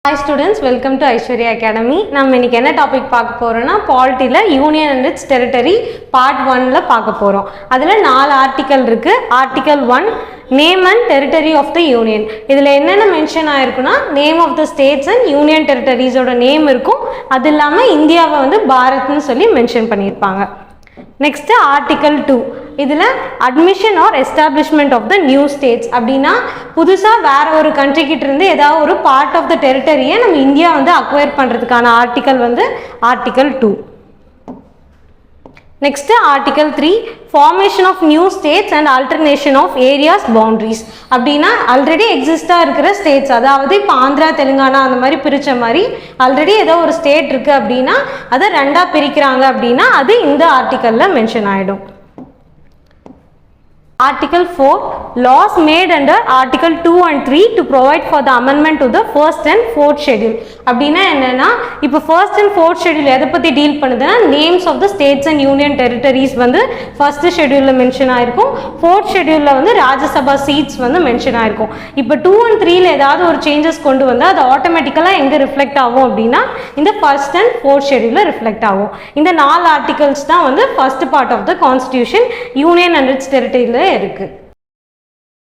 Hi students, welcome to Aishwarya Academy. நம்ம இன்னைக்கு என்ன டாபிக் பார்க்க போறோம்னா பாலிட்டில union and its territory part 1ல பார்க்க போறோம். அதுல 4 ஆர்டிகல் இருக்கு. Article 1 name and territory of the union. இதுல என்னென்ன மென்ஷன் ஆயிருக்குன்னா name of the states and union டெரிட்டரிஸோட நேம் இருக்கும். அது இல்லாம இந்தியாவை வந்து பாரத்னு சொல்லி மென்ஷன் பண்ணியிருப்பாங்க. நெக்ஸ்ட் ஆர்டிகல் 2 இதில் admission or establishment of the new states அப்படின்னா புதுசாக வேற ஒரு கண்ட்ரிக்கிட்ட இருந்து ஏதாவது ஒரு பார்ட் ஆஃப் த டெரிட்டரியை நம்ம இந்தியா வந்து அக்வயர் பண்ணுறதுக்கான ஆர்டிகல் வந்து article 2. Next article 3 formation of new states and alternation of areas boundaries அப்படின்னா ஆல்ரெடி எக்ஸிஸ்டாக இருக்கிற ஸ்டேட்ஸ், அதாவது இப்போ ஆந்திரா தெலுங்கானா அந்த மாதிரி பிரித்த மாதிரி ஆல்ரெடி ஏதோ ஒரு ஸ்டேட் இருக்குது அப்படின்னா அதை ரெண்டாக பிரிக்கிறாங்க அப்படின்னா அது இந்த ஆர்டிக்கலில் மென்ஷன் ஆகிடும். Article 4 laws made under Article 2 and 3 to provide for the amendment to the first and fourth schedule. அப்படின்னா என்னன்னா இப்போ first and fourth schedule எதை பற்றி டீல் பண்ணுதுன்னா names of the states and union territories வந்து ஃபர்ஸ்ட் ஷெடியூலில் mention ஆயிருக்கும். Fourth ஷெடியூலில் வந்து ராஜ்யசபா சீட்ஸ் வந்து மென்ஷன் ஆயிருக்கும். இப்போ 2 and 3ல ஏதாவது ஒரு சேஞ்சஸ் கொண்டு வந்தால் அது ஆட்டோமேட்டிக்கலாக எங்கே ரிஃப்ளெக்ட் ஆகும் அப்படின்னா இந்த ஃபர்ஸ்ட் அண்ட் ஃபோர்த் ஷெடியூலில் ரிஃப்ளெக்ட் ஆகும். இந்த 4 ஆர்டிகல்ஸ் தான் வந்து first part of the constitution union and its டெரிட்டரியில் இருக்கு.